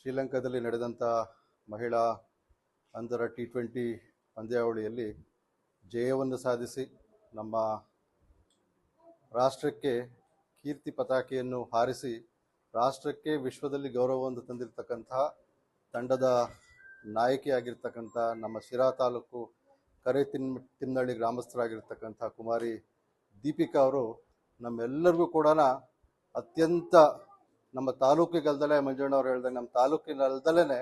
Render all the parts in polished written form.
ಶ್ರೀಲಂಕಾದಲ್ಲಿ ನಡೆದಂಥ ಮಹಿಳಾ ಅಂಧರ T20 ಪಂದ್ಯಾವಳಿಯಲ್ಲಿ ಜಯವನ್ನು ಸಾಧಿಸಿ ನಮ್ಮ ರಾಷ್ಟ್ರಕ್ಕೆ ಕೀರ್ತಿ ಪತಾಕೆಯನ್ನು ಹಾರಿಸಿ ರಾಷ್ಟ್ರಕ್ಕೆ ವಿಶ್ವದಲ್ಲಿ ಗೌರವವನ್ನು ತಂದಿರತಕ್ಕಂತಹ ತಂಡದ ನಾಯಕಿಯಾಗಿರ್ತಕ್ಕಂಥ ನಮ್ಮ ಶಿರಾ ತಾಲೂಕು ಕರೇತಿನ್ನಳ್ಳಿ ಗ್ರಾಮಸ್ಥರಾಗಿರ್ತಕ್ಕಂಥ ಕುಮಾರಿ ದೀಪಿಕಾ ಅವರು ನಮ್ಮೆಲ್ಲರಿಗೂ ಕೂಡ ಅತ್ಯಂತ ನಮ್ಮ ತಾಲೂಕಿಗಲ್ದಲೇ ಮಂಜಣ್ಣವ್ರು ಹೇಳಿದಾಗ ನಮ್ಮ ತಾಲೂಕಿನಲ್ದಲೇ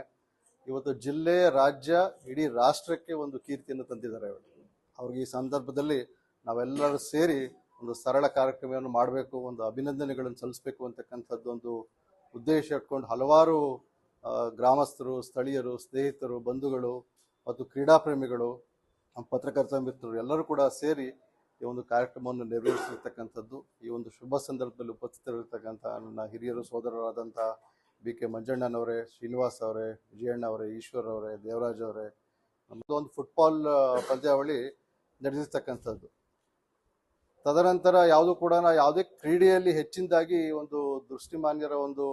ಇವತ್ತು ಜಿಲ್ಲೆ ರಾಜ್ಯ ಇಡೀ ರಾಷ್ಟ್ರಕ್ಕೆ ಒಂದು ಕೀರ್ತಿಯನ್ನು ತಂದಿದ್ದಾರೆ. ಅವ್ರಿಗೆ ಈ ಸಂದರ್ಭದಲ್ಲಿ ನಾವೆಲ್ಲರೂ ಸೇರಿ ಒಂದು ಸರಳ ಕಾರ್ಯಕ್ರಮವನ್ನು ಮಾಡಬೇಕು, ಒಂದು ಅಭಿನಂದನೆಗಳನ್ನು ಸಲ್ಲಿಸಬೇಕು ಅಂತಕ್ಕಂಥದ್ದು ಒಂದು ಉದ್ದೇಶ ಇಟ್ಕೊಂಡು ಹಲವಾರು ಗ್ರಾಮಸ್ಥರು, ಸ್ಥಳೀಯರು, ಸ್ನೇಹಿತರು, ಬಂಧುಗಳು ಮತ್ತು ಕ್ರೀಡಾಪ್ರೇಮಿಗಳು, ಪತ್ರಕರ್ತ ಮಿತ್ರರು ಎಲ್ಲರೂ ಕೂಡ ಸೇರಿ ಈ ಒಂದು ಕಾರ್ಯಕ್ರಮವನ್ನು ನೆರವೇರಿಸಿರ್ತಕ್ಕಂಥದ್ದು. ಈ ಒಂದು ಶುಭ ಸಂದರ್ಭದಲ್ಲಿ ಉಪಸ್ಥಿತರಿರ್ತಕ್ಕಂಥ ನನ್ನ ಹಿರಿಯರು, ಸೋದರರಾದಂಥ BK ಮಂಜಣ್ಣನವರೇ, ಶ್ರೀನಿವಾಸ್ ಅವರೇ, ವಿಜಯಣ್ಣ ಅವರೇ, ಈಶ್ವರ್ ಅವರೇ, ದೇವರಾಜ್ ಅವರೇ, ನಮ್ಮದು ಒಂದು ಫುಟ್ಬಾಲ್ ಪಂದ್ಯಾವಳಿ ನಡೆದಿರ್ತಕ್ಕಂಥದ್ದು. ತದನಂತರ ಯಾವುದು ಕೂಡ ಯಾವುದೇ ಕ್ರೀಡೆಯಲ್ಲಿ ಹೆಚ್ಚಿನದಾಗಿ ಒಂದು ದೃಷ್ಟಿಮಾನ್ಯರ ಒಂದು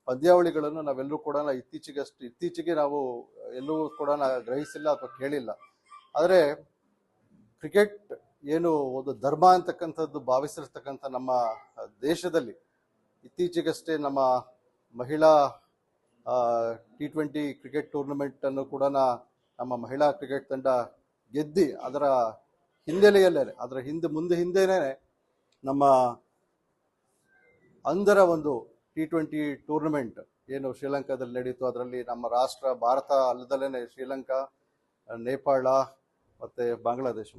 ಪಂದ್ಯಾವಳಿಗಳನ್ನು ನಾವೆಲ್ಲರೂ ಕೂಡ ಇತ್ತೀಚೆಗೆ ನಾವು ಎಲ್ಲೂ ಕೂಡ ಗ್ರಹಿಸಿಲ್ಲ ಅಥವಾ ಕೇಳಿಲ್ಲ. ಆದರೆ ಕ್ರಿಕೆಟ್ ಏನು ಒಂದು ಧರ್ಮ ಅಂತಕ್ಕಂಥದ್ದು ಭಾವಿಸಿರ್ತಕ್ಕಂಥ ನಮ್ಮ ದೇಶದಲ್ಲಿ ಇತ್ತೀಚೆಗಷ್ಟೇ ನಮ್ಮ ಮಹಿಳಾ T20 ಕ್ರಿಕೆಟ್ ಟೂರ್ನಮೆಂಟನ್ನು ಕೂಡ ನಮ್ಮ ಮಹಿಳಾ ಕ್ರಿಕೆಟ್ ತಂಡ ಗೆದ್ದಿ ಅದರ ಹಿನ್ನೆಲೆಯಲ್ಲೇ ಅದರ ಹಿಂದೆನೇ ನಮ್ಮ ಅಂಧರ ಒಂದು T20 ಟೂರ್ನಮೆಂಟ್ ಏನು ಶ್ರೀಲಂಕಾದಲ್ಲಿ ನಡೀತು. ಅದರಲ್ಲಿ ನಮ್ಮ ರಾಷ್ಟ್ರ ಭಾರತ ಅಲ್ಲದಲ್ಲೇ ಶ್ರೀಲಂಕಾ, ನೇಪಾಳ ಮತ್ತು ಬಾಂಗ್ಲಾದೇಶ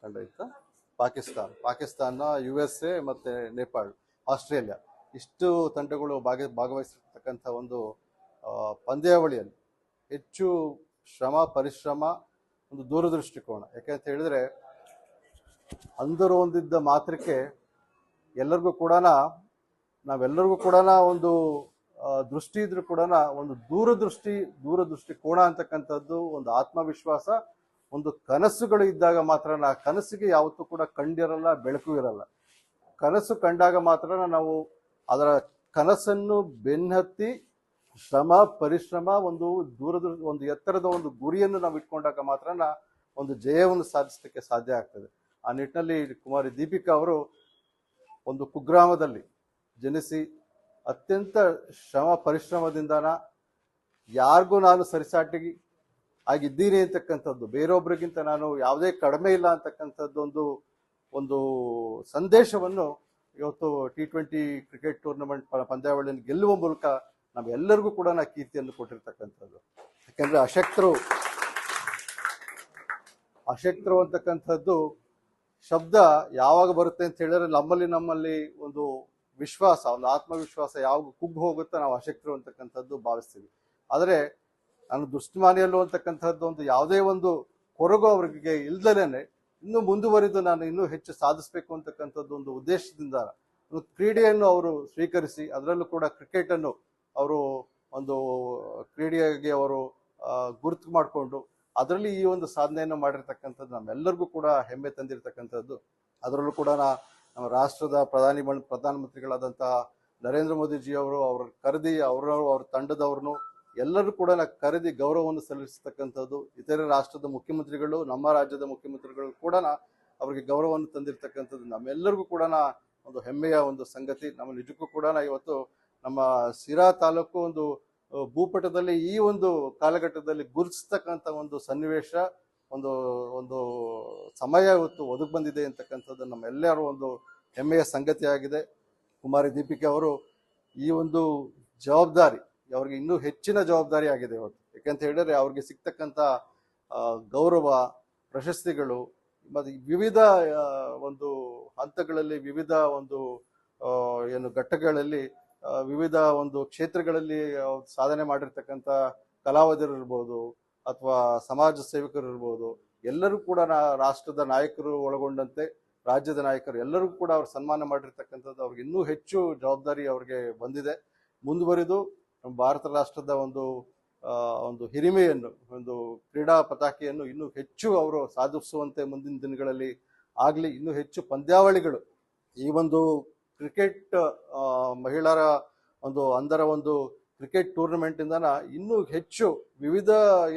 ತಂಡ ಇತ್ತು, ಪಾಕಿಸ್ತಾನ, USA ಮತ್ತು ನೇಪಾಳ, ಆಸ್ಟ್ರೇಲಿಯಾ ಇಷ್ಟು ತಂಡಗಳು ಭಾಗವಹಿಸಿರ್ತಕ್ಕಂಥ ಒಂದು ಪಂದ್ಯಾವಳಿಯಲ್ಲಿ ಹೆಚ್ಚು ಶ್ರಮ, ಪರಿಶ್ರಮ, ಒಂದು ದೂರದೃಷ್ಟಿಕೋನ. ಯಾಕೆಂತ ಹೇಳಿದ್ರೆ ಅಂಧರು ಹೊಂದಿದ್ದ ಮಾತ್ರಕ್ಕೆ ನಾವೆಲ್ಲರಿಗೂ ಕೂಡ ಒಂದು ದೃಷ್ಟಿ ಇದ್ರೂ ಕೂಡ ಒಂದು ದೂರದೃಷ್ಟಿ ಕೋಣ ಅಂತಕ್ಕಂಥದ್ದು, ಒಂದು ಆತ್ಮವಿಶ್ವಾಸ, ಒಂದು ಕನಸುಗಳು ಇದ್ದಾಗ ಮಾತ್ರ ಕನಸಿಗೆ ಯಾವತ್ತೂ ಕೂಡ ಕಂಡಿರಲ್ಲ, ಬೆಳಕು ಇರಲ್ಲ. ಕನಸು ಕಂಡಾಗ ಮಾತ್ರ ನಾವು ಅದರ ಕನಸನ್ನು ಬೆನ್ನತ್ತಿ ಶ್ರಮ, ಪರಿಶ್ರಮ, ಒಂದು ಎತ್ತರದ ಒಂದು ಗುರಿಯನ್ನು ನಾವು ಇಟ್ಕೊಂಡಾಗ ಮಾತ್ರ ಒಂದು ಜಯವನ್ನು ಸಾಧಿಸಲಿಕ್ಕೆ ಸಾಧ್ಯ ಆಗ್ತದೆ. ಆ ನಿಟ್ಟಿನಲ್ಲಿ ಕುಮಾರಿ ದೀಪಿಕಾ ಅವರು ಒಂದು ಕುಗ್ರಾಮದಲ್ಲಿ ಜನಿಸಿ ಅತ್ಯಂತ ಶ್ರಮ ಪರಿಶ್ರಮದಿಂದ ಯಾರಿಗೂ ನಾನು ಸರಿಸಾಟಿಗೆ ಆಗಿದ್ದೀನಿ ಅಂತಕ್ಕಂಥದ್ದು, ಬೇರೊಬ್ಬರಿಗಿಂತ ನಾನು ಯಾವುದೇ ಕಡಿಮೆ ಇಲ್ಲ ಅಂತಕ್ಕಂಥದ್ದು ಒಂದು ಸಂದೇಶವನ್ನು ಇವತ್ತು T20 ಕ್ರಿಕೆಟ್ ಟೂರ್ನಮೆಂಟ್ ಪಂದ್ಯಾವಳಿಯನ್ನು ಗೆಲ್ಲುವ ಮೂಲಕ ನಾವೆಲ್ಲರಿಗೂ ಕೂಡ ಕೀರ್ತಿಯನ್ನು ಕೊಟ್ಟಿರ್ತಕ್ಕಂಥದ್ದು. ಯಾಕೆಂದರೆ ಅಶಕ್ತರು ಅಂತಕ್ಕಂಥದ್ದು ಶಬ್ದ ಯಾವಾಗ ಬರುತ್ತೆ ಅಂತ ಹೇಳಿದ್ರೆ ನಮ್ಮಲ್ಲಿ ಒಂದು ವಿಶ್ವಾಸ, ಒಂದು ಆತ್ಮವಿಶ್ವಾಸ ಯಾವಾಗ ಕುಗ್ಗು ಹೋಗುತ್ತೋ ನಾವು ಅಶಕ್ತರು ಅಂತಕ್ಕಂಥದ್ದು ಭಾವಿಸ್ತೀವಿ. ಆದರೆ ನಾನು ದೃಷ್ಟಿಮಾನಿಯಲ್ಲೂ ಅಂತಕ್ಕಂಥದ್ದು ಒಂದು ಯಾವುದೇ ಒಂದು ಕೊರಗು ಅವರಿಗೆ ಇಲ್ದಲೇನೆ ಇನ್ನೂ ಮುಂದುವರಿದು ನಾನು ಇನ್ನೂ ಹೆಚ್ಚು ಸಾಧಿಸಬೇಕು ಅಂತಕ್ಕಂಥದ್ದು ಒಂದು ಉದ್ದೇಶದಿಂದ ಒಂದು ಕ್ರೀಡೆಯನ್ನು ಅವರು ಸ್ವೀಕರಿಸಿ ಅದರಲ್ಲೂ ಕೂಡ ಕ್ರಿಕೆಟನ್ನು ಅವರು ಒಂದು ಕ್ರೀಡೆಯಾಗಿ ಅವರು ಗುರುತು ಮಾಡಿಕೊಂಡು ಅದರಲ್ಲಿ ಈ ಒಂದು ಸಾಧನೆಯನ್ನು ಮಾಡಿರ್ತಕ್ಕಂಥದ್ದು ನಮ್ಮೆಲ್ಲರಿಗೂ ಕೂಡ ಹೆಮ್ಮೆ ತಂದಿರತಕ್ಕಂಥದ್ದು. ಅದರಲ್ಲೂ ಕೂಡ ನಮ್ಮ ರಾಷ್ಟ್ರದ ಪ್ರಧಾನಮಂತ್ರಿಗಳಾದಂಥ ನರೇಂದ್ರ ಮೋದಿಜಿ ಅವರು ಕರೆದಿ ಅವ್ರ ತಂಡದವ್ರನ್ನು ಎಲ್ಲರೂ ಕೂಡ ಕರೆದಿ ಗೌರವವನ್ನು ಸಲ್ಲಿಸತಕ್ಕಂಥದ್ದು. ಇತರೆ ರಾಷ್ಟ್ರದ ಮುಖ್ಯಮಂತ್ರಿಗಳು, ನಮ್ಮ ರಾಜ್ಯದ ಮುಖ್ಯಮಂತ್ರಿಗಳು ಕೂಡ ಅವರಿಗೆ ಗೌರವವನ್ನು ತಂದಿರತಕ್ಕಂಥದ್ದು ನಮ್ಮೆಲ್ಲರಿಗೂ ಕೂಡ ಒಂದು ಹೆಮ್ಮೆಯ ಒಂದು ಸಂಗತಿ. ನಮ್ಮ ನಿಜಕ್ಕೂ ಕೂಡ ಇವತ್ತು ನಮ್ಮ ಶಿರಾ ತಾಲೂಕು ಒಂದು ಭೂಪಟದಲ್ಲಿ ಈ ಒಂದು ಕಾಲಘಟ್ಟದಲ್ಲಿ ಗುರುತಿಸ್ತಕ್ಕಂಥ ಒಂದು ಸನ್ನಿವೇಶ, ಒಂದು ಸಮಯ ಇವತ್ತು ಒದಗಿ ಬಂದಿದೆ ಅಂತಕ್ಕಂಥದ್ದು ನಮ್ಮೆಲ್ಲರೂ ಒಂದು ಹೆಮ್ಮೆಯ ಸಂಗತಿಯಾಗಿದೆ. ಕುಮಾರಿ ದೀಪಿಕಾ ಅವರು ಈ ಒಂದು ಜವಾಬ್ದಾರಿ ಅವ್ರಿಗೆ ಇನ್ನೂ ಹೆಚ್ಚಿನ ಜವಾಬ್ದಾರಿ ಆಗಿದೆ ಇವತ್ತು. ಯಾಕಂತ ಹೇಳಿದ್ರೆ ಅವ್ರಿಗೆ ಸಿಗ್ತಕ್ಕಂಥ ಗೌರವ, ಪ್ರಶಸ್ತಿಗಳು ಮತ್ತು ವಿವಿಧ ಒಂದು ಹಂತಗಳಲ್ಲಿ, ವಿವಿಧ ಒಂದು ಘಟ್ಟಗಳಲ್ಲಿ, ವಿವಿಧ ಒಂದು ಕ್ಷೇತ್ರಗಳಲ್ಲಿ ಸಾಧನೆ ಮಾಡಿರ್ತಕ್ಕಂಥ ಕಲಾವಿದರು ಇರ್ಬೋದು ಅಥವಾ ಸಮಾಜ ಸೇವಕರು ಇರ್ಬೋದು, ಎಲ್ಲರೂ ಕೂಡ ರಾಷ್ಟ್ರದ ನಾಯಕರು ಒಳಗೊಂಡಂತೆ ರಾಜ್ಯದ ನಾಯಕರು ಎಲ್ಲರೂ ಕೂಡ ಅವ್ರು ಸನ್ಮಾನ ಮಾಡಿರ್ತಕ್ಕಂಥದ್ದು. ಅವ್ರಿಗೆ ಇನ್ನೂ ಹೆಚ್ಚು ಜವಾಬ್ದಾರಿ ಅವ್ರಿಗೆ ಬಂದಿದೆ. ಮುಂದುವರಿದು ನಮ್ಮ ಭಾರತ ರಾಷ್ಟ್ರದ ಒಂದು ಹಿರಿಮೆಯನ್ನು, ಒಂದು ಕ್ರೀಡಾ ಪತಾಕೆಯನ್ನು ಇನ್ನೂ ಹೆಚ್ಚು ಅವರು ಸಾಧಿಸುವಂತೆ ಮುಂದಿನ ದಿನಗಳಲ್ಲಿ ಆಗಲಿ. ಇನ್ನೂ ಹೆಚ್ಚು ಪಂದ್ಯಾವಳಿಗಳು ಈ ಒಂದು ಕ್ರಿಕೆಟ್ ಮಹಿಳೆಯರ ಒಂದು ಅಂಧರ ಒಂದು ಕ್ರಿಕೆಟ್ ಟೂರ್ನಮೆಂಟ್ ಇಂದ ಇನ್ನೂ ಹೆಚ್ಚು ವಿವಿಧ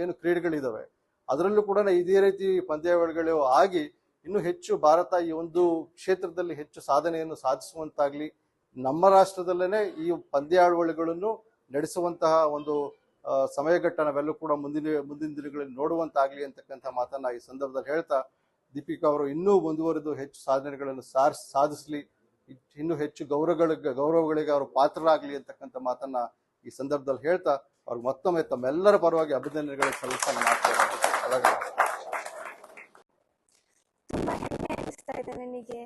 ಏನು ಕ್ರೀಡೆಗಳಿದಾವೆ ಅದರಲ್ಲೂ ಕೂಡ ಇದೇ ರೀತಿ ಪಂದ್ಯಾವಳಿಗಳು ಆಗಿ ಇನ್ನೂ ಹೆಚ್ಚು ಭಾರತ ಈ ಒಂದು ಕ್ಷೇತ್ರದಲ್ಲಿ ಹೆಚ್ಚು ಸಾಧನೆಯನ್ನು ಸಾಧಿಸುವಂತಾಗ್ಲಿ, ನಮ್ಮ ರಾಷ್ಟ್ರದಲ್ಲೇನೆ ಈ ಪಂದ್ಯಾವಳಿಗಳನ್ನು ನಡೆಸುವಂತಹ ಒಂದು ಸಮಯಘಟ್ಟ ನಾವೆಲ್ಲೂ ಕೂಡ ಮುಂದಿನ ದಿನಗಳಲ್ಲಿ ನೋಡುವಂತಾಗ್ಲಿ ಅಂತಕ್ಕಂಥ ಮಾತನ್ನ ಈ ಸಂದರ್ಭದಲ್ಲಿ ಹೇಳ್ತಾ, ದೀಪಿಕಾ ಅವರು ಇನ್ನೂ ಮುಂದುವರೆದು ಹೆಚ್ಚು ಸಾಧನೆಗಳನ್ನು ಸಾಧಿಸಲಿ, ಇನ್ನೂ ಹೆಚ್ಚು ಗೌರವಗಳಿಗೆ ಅವರು ಪಾತ್ರರಾಗಲಿ ಅಂತಕ್ಕಂಥ ಮಾತನ್ನ ಈ ಸಂದರ್ಭದಲ್ಲಿ ಹೇಳ್ತಾ ಅವ್ರಿಗೆ ಮತ್ತೊಮ್ಮೆ ತಮ್ಮೆಲ್ಲರ ಪರವಾಗಿ ಅಭಿನಂದನೆಗಳನ್ನು ಸಲ್ಲಿಸಲು ಮಾಡ್ತಾರೆ. ತುಂಬಾ ಹೆಮ್ಮೆ ಅನಿಸ್ತಾ ಇದೆ ನನಗೆ.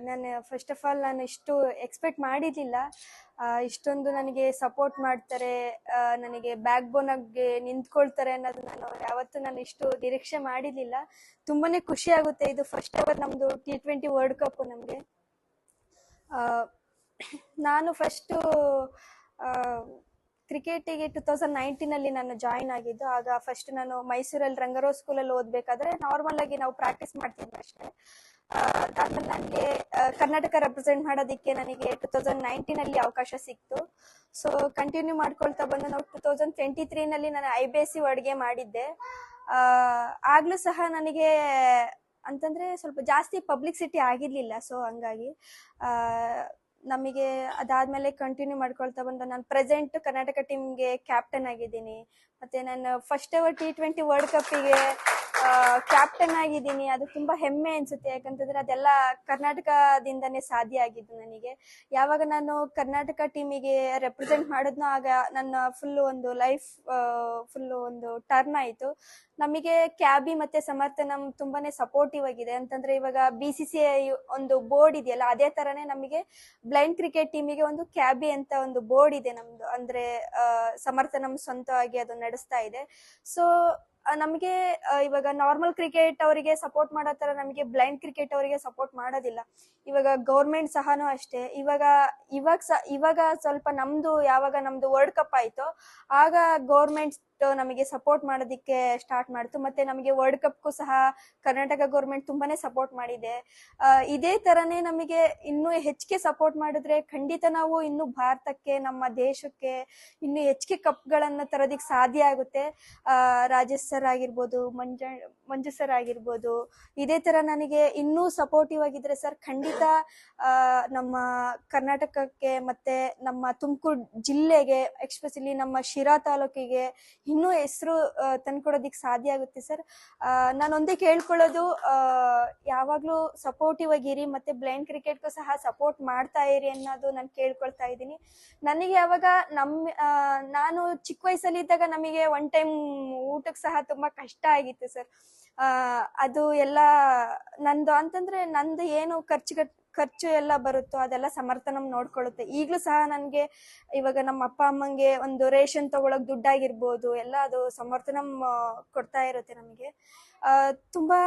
ನಾನು ಫಸ್ಟ್ ಆಫ್ ಆಲ್ ನಾನು ಇಷ್ಟು ಎಕ್ಸ್ಪೆಕ್ಟ್ ಮಾಡಿರ್ಲಿಲ್ಲ, ಇಷ್ಟೊಂದು ನನಗೆ ಸಪೋರ್ಟ್ ಮಾಡ್ತಾರೆ, ನನಗೆ ಬ್ಯಾಕ್ ಬೋನ್ ಆಗಿ ನಿಂತ್ಕೊಳ್ತಾರೆ ಅನ್ನೋದು ನಾನು ಇಷ್ಟು ನಿರೀಕ್ಷೆ ಮಾಡಿರ್ಲಿಲ್ಲ. ತುಂಬಾನೇ ಖುಷಿ ಆಗುತ್ತೆ. ಇದು ಫಸ್ಟ್ ಎವರ್ ನಮ್ದು T20 ವರ್ಲ್ಡ್ ಕಪ್ ನಮಗೆ. ನಾನು ಫಸ್ಟು ಕ್ರಿಕೆಟಿಗೆ 2019 ನಾನು ಜಾಯಿನ್ ಆಗಿದ್ದು. ಆಗ ಫಸ್ಟ್ ನಾನು ಮೈಸೂರಲ್ಲಿ ರಂಗರಾವ್ ಸ್ಕೂಲಲ್ಲಿ ಓದಬೇಕಾದ್ರೆ ನಾರ್ಮಲ್ ಆಗಿ ನಾವು ಪ್ರಾಕ್ಟೀಸ್ ಮಾಡ್ತಿದ್ವಿ ಅಷ್ಟೇ. ಅದಾದ್ಮೇಲೆ ನನಗೆ ಕರ್ನಾಟಕ ರೆಪ್ರೆಸೆಂಟ್ ಮಾಡೋದಕ್ಕೆ ನನಗೆ 2019 ಅವಕಾಶ ಸಿಕ್ತು. ಸೊ ಕಂಟಿನ್ಯೂ ಮಾಡ್ಕೊಳ್ತಾ ಬಂದು ನಾವು 2023 ನಾನು IBSC ಅಡುಗೆ ಮಾಡಿದ್ದೆ. ಆಗ್ಲೂ ಸಹ ನನಗೆ ಅಂತಂದ್ರೆ ಸ್ವಲ್ಪ ಜಾಸ್ತಿ ಪಬ್ಲಿಸಿಟಿ ಆಗಿರ್ಲಿಲ್ಲ. ಸೊ ಹಂಗಾಗಿ ನಮಗೆ ಅದಾದ್ಮೇಲೆ ಕಂಟಿನ್ಯೂ ಮಾಡ್ಕೊಳ್ತಾ ಬಂದು ನಾನು ಪ್ರೆಸೆಂಟ್ ಕರ್ನಾಟಕ ಟೀಮ್ಗೆ ಕ್ಯಾಪ್ಟನ್ ಆಗಿದ್ದೀನಿ. ಮತ್ತೆ ನಾನು ಫಸ್ಟ್ ಎವರ್ T20 ವರ್ಲ್ಡ್ ಕಪ್ಪಿಗೆ ಕ್ಯಾಪ್ಟನ್ ಆಗಿದ್ದೀನಿ. ಅದು ತುಂಬಾ ಹೆಮ್ಮೆ ಅನ್ಸುತ್ತೆ. ಯಾಕಂತಂದ್ರೆ ಅದೆಲ್ಲ ಕರ್ನಾಟಕದಿಂದನೇ ಸಾಧ್ಯ ಆಗಿದ್ದು ನನಗೆ. ಯಾವಾಗ ನಾನು ಕರ್ನಾಟಕ ಟೀಮಿಗೆ ರೆಪ್ರೆಸೆಂಟ್ ಮಾಡಿದ್ನೋ ಆಗ ನನ್ನ ಫುಲ್ ಒಂದು ಲೈಫ್ ಫುಲ್ ಒಂದು ಟರ್ನ್ ಆಯ್ತು. ನಮಗೆ ಕ್ಯಾಬಿ ಮತ್ತೆ ಸಮರ್ಥನಂ ತುಂಬಾನೇ ಸಪೋರ್ಟಿವ್ ಆಗಿದೆ. ಅಂತಂದ್ರೆ ಇವಾಗ BCCI ಒಂದು ಬೋರ್ಡ್ ಇದೆಯಲ್ಲ, ಅದೇ ತರನೇ ನಮಗೆ ಬ್ಲೈಂಡ್ ಕ್ರಿಕೆಟ್ ಟೀಮಿಗೆ ಒಂದು ಕ್ಯಾಬಿ ಅಂತ ಒಂದು ಬೋರ್ಡ್ ಇದೆ ನಮ್ದು. ಅಂದ್ರೆ ಸಮರ್ಥನಂ ಸ್ವಂತವಾಗಿ ಅದು ನಡೆಸ್ತಾ ಇದೆ. ಸೊ ನಮಗೆ ಇವಾಗ ನಾರ್ಮಲ್ ಕ್ರಿಕೆಟ್ ಅವರಿಗೆ ಸಪೋರ್ಟ್ ಮಾಡೋ ತರ ನಮಗೆ ಬ್ಲೈಂಡ್ ಕ್ರಿಕೆಟ್ ಅವರಿಗೆ ಸಪೋರ್ಟ್ ಮಾಡೋದಿಲ್ಲ. ಇವಾಗ ಗೌರ್ಮೆಂಟ್ ಸಹನೂ ಅಷ್ಟೇ. ಇವಾಗ ಸ್ವಲ್ಪ ಯಾವಾಗ ನಮ್ದು ವರ್ಲ್ಡ್ ಕಪ್ ಆಯ್ತು ಆಗ ಗೌರ್ಮೆಂಟ್ ನಮಗೆ ಸಪೋರ್ಟ್ ಮಾಡೋದಿಕ್ಕೆ ಸ್ಟಾರ್ಟ್ ಮಾಡ್ತು. ಮತ್ತೆ ನಮಗೆ ವರ್ಲ್ಡ್ ಕಪ್ಗೂ ಸಹ ಕರ್ನಾಟಕ ಗೌರ್ಮೆಂಟ್ ತುಂಬಾನೇ ಸಪೋರ್ಟ್ ಮಾಡಿದೆ. ಇದೇ ತರನೇ ನಮಗೆ ಇನ್ನೂ ಹೆಚ್ಚಿಗೆ ಸಪೋರ್ಟ್ ಮಾಡಿದ್ರೆ ಖಂಡಿತ ನಾವು ಇನ್ನು ಭಾರತಕ್ಕೆ, ನಮ್ಮ ದೇಶಕ್ಕೆ ಇನ್ನು ಹೆಚ್ಚಿಗೆ ಕಪ್ಗಳನ್ನು ತರೋದಿಕ್ ಸಾಧ್ಯ ಆಗುತ್ತೆ. ರಾಜೇಶ್ ಸರ್ ಆಗಿರ್ಬೋದು, ಮಂಜು ಸರ್ ಆಗಿರ್ಬೋದು, ಇದೇ ತರ ನನಗೆ ಇನ್ನೂ ಸಪೋರ್ಟಿವ್ ಆಗಿದ್ರೆ ಸರ್ ಖಂಡಿತ ನಮ್ಮ ಕರ್ನಾಟಕಕ್ಕೆ ಮತ್ತೆ ನಮ್ಮ ತುಮಕೂರು ಜಿಲ್ಲೆಗೆ, ಎಕ್ಸ್ಪೆಷಲಿ ನಮ್ಮ ಶಿರಾ ತಾಲೂಕಿಗೆ ಇನ್ನೂ ಹೆಸರು ತಂದ್ಕೊಡೋದಿಕ್ ಸಾಧ್ಯ ಆಗುತ್ತೆ ಸರ್. ನಾನೊಂದೇ ಕೇಳ್ಕೊಳ್ಳೋದು, ಯಾವಾಗ್ಲೂ ಸಪೋರ್ಟಿವ್ ಆಗಿರಿ ಮತ್ತೆ ಬ್ಲೈಂಡ್ ಕ್ರಿಕೆಟ್ಗೂ ಸಹ ಸಪೋರ್ಟ್ ಮಾಡ್ತಾ ಇರಿ ಅನ್ನೋದು ನಾನು ಕೇಳ್ಕೊಳ್ತಾ ಇದ್ದೀನಿ. ನನಗೆ ಯಾವಾಗ ನಾನು ಚಿಕ್ಕ ವಯಸ್ಸಲ್ಲಿ ಇದ್ದಾಗ ನಮಗೆ ಒನ್ ಟೈಮ್ ಊಟಕ್ಕೆ ಸಹ ತುಂಬಾ ಕಷ್ಟ ಆಗಿತ್ತು ಸರ್. ಅದು ಎಲ್ಲ ನಂದು ಏನು ಖರ್ಚು ಎಲ್ಲ ಬರುತ್ತೋ ಅದೆಲ್ಲ ಸಮರ್ಥನಂ ನೋಡ್ಕೊಳ್ಳುತ್ತೆ. ಈಗ್ಲೂ ಸಹ ನನ್ಗೆ ಇವಾಗ ನಮ್ಮ ಅಪ್ಪ ಅಮ್ಮಂಗೆ ಒಂದು ರೇಷನ್ ತಗೊಳಕ್ ದುಡ್ಡಾಗಿರ್ಬೋದು ಎಲ್ಲ ಅದು ಸಮರ್ಥನಂ ಕೊಡ್ತಾ ಇರುತ್ತೆ ನಮಗೆ. ತುಂಬಾ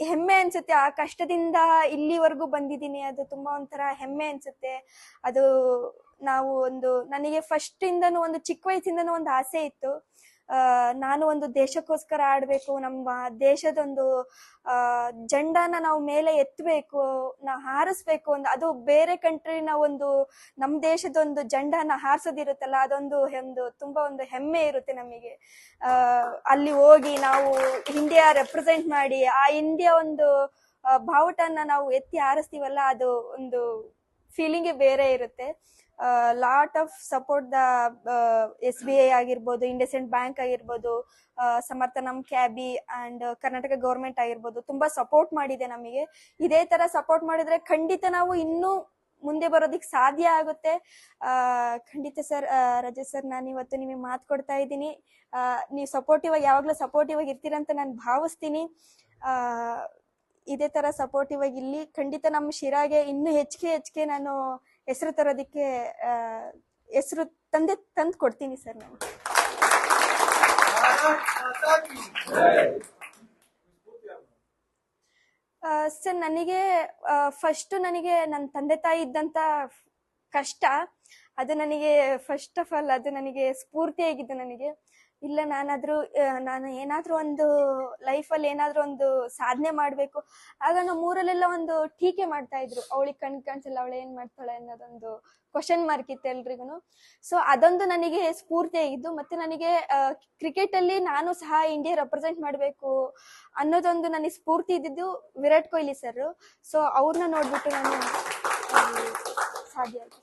ಹೆಮ್ಮೆ ಅನ್ಸುತ್ತೆ. ಆ ಕಷ್ಟದಿಂದ ಇಲ್ಲಿವರೆಗೂ ಬಂದಿದ್ದೀನಿ, ಅದು ತುಂಬಾ ಒಂಥರ ಹೆಮ್ಮೆ ಅನ್ಸುತ್ತೆ. ಅದು ನನಗೆ ಫಸ್ಟ್ ಇಂದನೂ ಒಂದು ಚಿಕ್ಕ ವಯಸ್ಸಿಂದನೂ ಒಂದು ಆಸೆ ಇತ್ತು, ನಾನು ಒಂದು ದೇಶಕ್ಕೋಸ್ಕರ ಆಡ್ಬೇಕು, ನಮ್ಮ ದೇಶದೊಂದು ಜೆಂಡಾನ ನಾವು ಮೇಲೆ ಎತ್ತಬೇಕು, ನಾವು ಹಾರಿಸ್ಬೇಕು. ಅದು ಬೇರೆ ಕಂಟ್ರಿನ ನಮ್ಮ ದೇಶದೊಂದು ಜೆಂಡಾನ ಹಾರಿಸೋದಿರುತ್ತಲ್ಲ, ಅದೊಂದು ತುಂಬಾ ಒಂದು ಹೆಮ್ಮೆ ಇರುತ್ತೆ ನಮಗೆ. ಅಲ್ಲಿ ಹೋಗಿ ನಾವು ಇಂಡಿಯಾ ರೆಪ್ರೆಸೆಂಟ್ ಮಾಡಿ ಆ ಇಂಡಿಯಾ ಒಂದು ಬಾವುಟನ ನಾವು ಎತ್ತಿ ಹಾರಿಸ್ತೀವಲ್ಲ, ಅದು ಒಂದು ಫೀಲಿಂಗೇ ಬೇರೆ ಇರುತ್ತೆ. ಲಾಟ್ ಆಫ್ ಸಪೋರ್ಟ್ SBI ಆಗಿರ್ಬೋದು, ಇಂಡಸ್ಇಂಡ್ ಬ್ಯಾಂಕ್ ಆಗಿರ್ಬೋದು, ಸಮರ್ಥನಂ ಕ್ಯಾಬಿ ಅಂಡ್ ಕರ್ನಾಟಕ ಗೌರ್ಮೆಂಟ್ ಆಗಿರ್ಬೋದು ತುಂಬಾ ಸಪೋರ್ಟ್ ಮಾಡಿದೆ ನಮಗೆ. ಇದೇ ತರ ಸಪೋರ್ಟ್ ಮಾಡಿದ್ರೆ ಖಂಡಿತ ನಾವು ಇನ್ನೂ ಮುಂದೆ ಬರೋದಿಕ್ ಸಾಧ್ಯ ಆಗುತ್ತೆ. ಖಂಡಿತ ಸರ್. ರಜತ್ ಸರ್, ನಾನು ಇವತ್ತು ನಿಮಗೆ ಮಾತು ಕೊಡ್ತಾ ಇದ್ದೀನಿ. ನೀವು ಯಾವಾಗ್ಲೂ ಸಪೋರ್ಟಿವ್ ಆಗಿ ಇರ್ತೀರಂತ ನಾನು ಭಾವಿಸ್ತೀನಿ. ಇದೇ ತರ ಸಪೋರ್ಟಿವ್ ಆಗಿ ಇಲ್ಲಿ ಖಂಡಿತ ನಮ್ಮ ಶಿರಾಗೆ ಇನ್ನೂ ಹೆಚ್ಚಿಗೆ ನಾನು ಹೆಸರು ತರೋದಿಕ್ಕೆ ಹೆಸರು ತಂದು ಕೊಡ್ತೀನಿ ಸರ್. ನಾನು ಸರ್ ನನಗೆ ಫಸ್ಟ್ ನನ್ನ ತಂದೆ ತಾಯಿ ಇದ್ದಂತ ಕಷ್ಟ, ಅದು ನನಗೆ ಫಸ್ಟ್ ಆಫ್ ಆಲ್ ಅದು ನನಗೆ ಸ್ಫೂರ್ತಿಯಾಗಿದ್ದು. ನನಗೆ ಇಲ್ಲ ನಾನು ಏನಾದ್ರೂ ಒಂದು ಲೈಫಲ್ಲಿ ಏನಾದ್ರೂ ಒಂದು ಸಾಧನೆ ಮಾಡ್ಬೇಕು. ಆಗ ನಮ್ಮ ಊರಲ್ಲೆಲ್ಲ ಒಂದು ಟೀಕೆ ಮಾಡ್ತಾ ಇದ್ರು, ಅವಳಿಗೆ ಕಾಣಿಸಲ್ಲ, ಅವಳು ಏನ್ ಮಾಡ್ತಾಳೆ ಅನ್ನೋದೊಂದು ಕ್ವಶನ್ ಮಾರ್ಕ್ ಇತ್ತು ಎಲ್ರಿಗೂ. ಸೊ ಅದೊಂದು ನನಗೆ ಸ್ಫೂರ್ತಿ ಆಗಿದ್ದು. ಮತ್ತೆ ನನಗೆ ಕ್ರಿಕೆಟ್ ಅಲ್ಲಿ ನಾನು ಸಹ ಇಂಡಿಯಾ ರೆಪ್ರೆಸೆಂಟ್ ಮಾಡಬೇಕು ಅನ್ನೋದೊಂದು ನನಗೆ ಸ್ಫೂರ್ತಿ ಇದ್ದಿದ್ದು ವಿರಾಟ್ ಕೊಹ್ಲಿ ಸರ್. ಸೊ ಅವ್ರನ್ನ ನೋಡ್ಬಿಟ್ಟು ನಾನು ಸಾಧ್ಯ ಆಯ್ತು.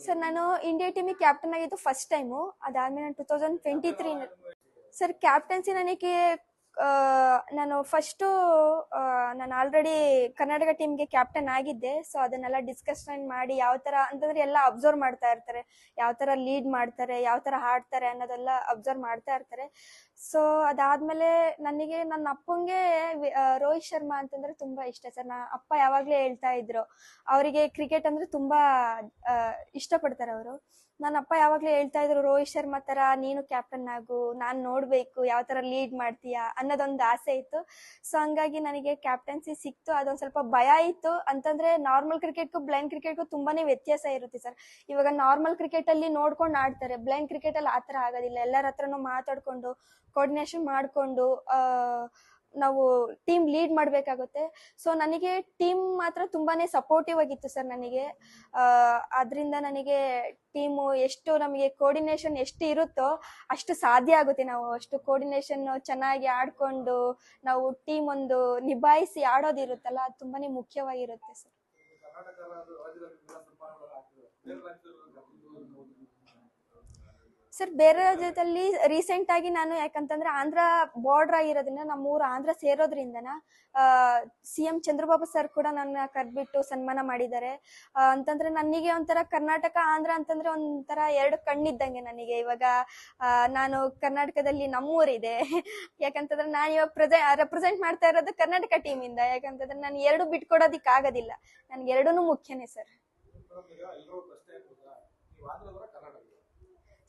ಸರ್ ನಾನು ಇಂಡಿಯಾ ಟೀಮಿಗೆ ಕ್ಯಾಪ್ಟನ್ ಆಗಿದ್ದು ಫಸ್ಟ್ ಟೈಮು. ಅದಾದ್ಮೇಲೆ ನಾನು 2023 ಸರ್ ಕ್ಯಾಪ್ಟನ್ಸಿ ನನಗೆ ನಾನು ಫಸ್ಟು ನಾನು ಆಲ್ರೆಡಿ ಕರ್ನಾಟಕ ಟೀಮ್ಗೆ ಕ್ಯಾಪ್ಟನ್ ಆಗಿದ್ದೆ. ಸೊ ಅದನ್ನೆಲ್ಲ ಡಿಸ್ಕಷನ್ ಮಾಡಿ ಯಾವ ಥರ ಅಂತಂದ್ರೆ ಎಲ್ಲ ಅಬ್ಸರ್ವ್ ಮಾಡ್ತಾ ಇರ್ತಾರೆ, ಯಾವ ಥರ ಲೀಡ್ ಮಾಡ್ತಾರೆ, ಯಾವ ಥರ ಆಡ್ತಾರೆ ಅನ್ನೋದೆಲ್ಲ ಅಬ್ಸರ್ವ್ ಮಾಡ್ತಾ ಇರ್ತಾರೆ. ಸೊ ಅದಾದ್ಮೇಲೆ ನನಗೆ ನನ್ನ ಅಪ್ಪಂಗೆ ರೋಹಿತ್ ಶರ್ಮಾ ಅಂತಂದ್ರೆ ತುಂಬಾ ಇಷ್ಟ ಸರ್. ಅಪ್ಪ ಯಾವಾಗ್ಲೂ ಹೇಳ್ತಾ ಇದ್ರು, ಅವರಿಗೆ ಕ್ರಿಕೆಟ್ ಅಂದ್ರೆ ತುಂಬಾ ಇಷ್ಟಪಡ್ತಾರೆ ಅವರು. ನನ್ನ ಅಪ್ಪ ಯಾವಾಗ್ಲೂ ಹೇಳ್ತಾ ಇದ್ರು, ರೋಹಿತ್ ಶರ್ಮಾ ತರ ನೀನು ಕ್ಯಾಪ್ಟನ್ ಆಗು, ನಾನ್ ನೋಡ್ಬೇಕು ಯಾವ ತರ ಲೀಡ್ ಮಾಡ್ತೀಯಾ ಅನ್ನೋದೊಂದು ಆಸೆ ಇತ್ತು. ಸೊ ಹಂಗಾಗಿ ನನಗೆ ಕ್ಯಾಪ್ಟನ್ಸಿ ಸಿಕ್ತು. ಅದೊಂದ್ ಸ್ವಲ್ಪ ಭಯ ಇತ್ತು. ಅಂತಂದ್ರೆ ನಾರ್ಮಲ್ ಕ್ರಿಕೆಟ್ಗೂ ಬ್ಲೈಂಡ್ ಕ್ರಿಕೆಟ್ಗೂ ತುಂಬಾನೇ ವ್ಯತ್ಯಾಸ ಇರುತ್ತೆ ಸರ್. ಇವಾಗ ನಾರ್ಮಲ್ ಕ್ರಿಕೆಟ್ ಅಲ್ಲಿ ನೋಡ್ಕೊಂಡು ಆಡ್ತಾರೆ, ಬ್ಲೈಂಡ್ ಕ್ರಿಕೆಟ್ ಅಲ್ಲಿ ಆತರ ಆಗೋದಿಲ್ಲ. ಎಲ್ಲರ ಹತ್ರನೂ ಮಾತಾಡ್ಕೊಂಡು ಕೋರ್ಡಿನೇಷನ್ ಮಾಡ್ಕೊಂಡು ನಾವು ಟೀಮ್ ಲೀಡ್ ಮಾಡ್ಬೇಕಾಗುತ್ತೆ. ಸೊ ನನಗೆ ಟೀಮ್ ಮಾತ್ರ ತುಂಬಾನೇ ಸಪೋರ್ಟಿವ್ ಆಗಿತ್ತು ಸರ್ ನನಗೆ. ಅದರಿಂದ ನನಗೆ ಟೀಮು ಎಷ್ಟು ನಮಗೆ ಕೋರ್ಡಿನೇಷನ್ ಎಷ್ಟು ಇರುತ್ತೋ ಅಷ್ಟು ಸಾಧ್ಯ ಆಗುತ್ತೆ. ನಾವು ಅಷ್ಟು ಕೋರ್ಡಿನೇಷನ್ ಚೆನ್ನಾಗಿ ಆಡ್ಕೊಂಡು ನಾವು ಟೀಮ್ ಒಂದು ನಿಭಾಯಿಸಿ ಆಡೋದಿರುತ್ತಲ್ಲ, ಅದು ತುಂಬಾನೇ ಮುಖ್ಯವಾಗಿರುತ್ತೆ ಸರ್. ಸರ್ ಬೇರೆ ರಾಜ್ಯದಲ್ಲಿ ರೀಸೆಂಟ್ ಆಗಿ ನಾನು, ಯಾಕಂತಂದ್ರೆ ಆಂಧ್ರ ಬಾರ್ಡರ್ ಆಗಿರೋದ್ರಿಂದ, ನಮ್ಮೂರು ಆಂಧ್ರ ಸೇರೋದ್ರಿಂದನ CM ಚಂದ್ರಬಾಬು ಸರ್ ಕೂಡ ನನ್ನ ಕರ್ಬಿಟ್ಟು ಸನ್ಮಾನ ಮಾಡಿದ್ದಾರೆ. ಅಂತಂದ್ರೆ ನನಗೆ ಒಂಥರ ಕರ್ನಾಟಕ ಆಂಧ್ರ ಅಂತಂದ್ರೆ ಒಂಥರ ಎರಡು ಕಣ್ಣಿದ್ದಂಗೆ ನನಗೆ. ಇವಾಗ ನಾನು ಕರ್ನಾಟಕದಲ್ಲಿ ನಮ್ಮೂರಿದೆ, ಯಾಕಂತಂದ್ರೆ ನಾನು ಇವಾಗ ರೆಪ್ರೆಸೆಂಟ್ ಮಾಡ್ತಾ ಇರೋದು ಕರ್ನಾಟಕ ಟೀಮ್ ಇಂದ. ಯಾಕಂತಂದ್ರೆ ನಾನು ಎರಡು ಬಿಟ್ಕೊಡೋದಿಕ್ ಆಗೋದಿಲ್ಲ, ನನ್ಗೆ ಎರಡೂನು ಮುಖ್ಯನೇ ಸರ್.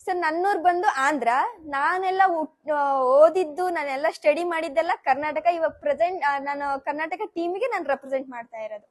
ಸರ್ ನನ್ನೂರ್ ಬಂದು ಆಂಧ್ರ, ನಾನೆಲ್ಲ ಓದಿದ್ದು, ನಾನೆಲ್ಲ ಸ್ಟಡಿ ಮಾಡಿದ್ದೆಲ್ಲ ಕರ್ನಾಟಕ. ಇವಾಗ ಪ್ರೆಸೆಂಟ್ ನಾನು ಕರ್ನಾಟಕ ಟೀಮಿಗೆ ನಾನು ರೆಪ್ರೆಸೆಂಟ್ ಮಾಡ್ತಾ ಇರೋದು.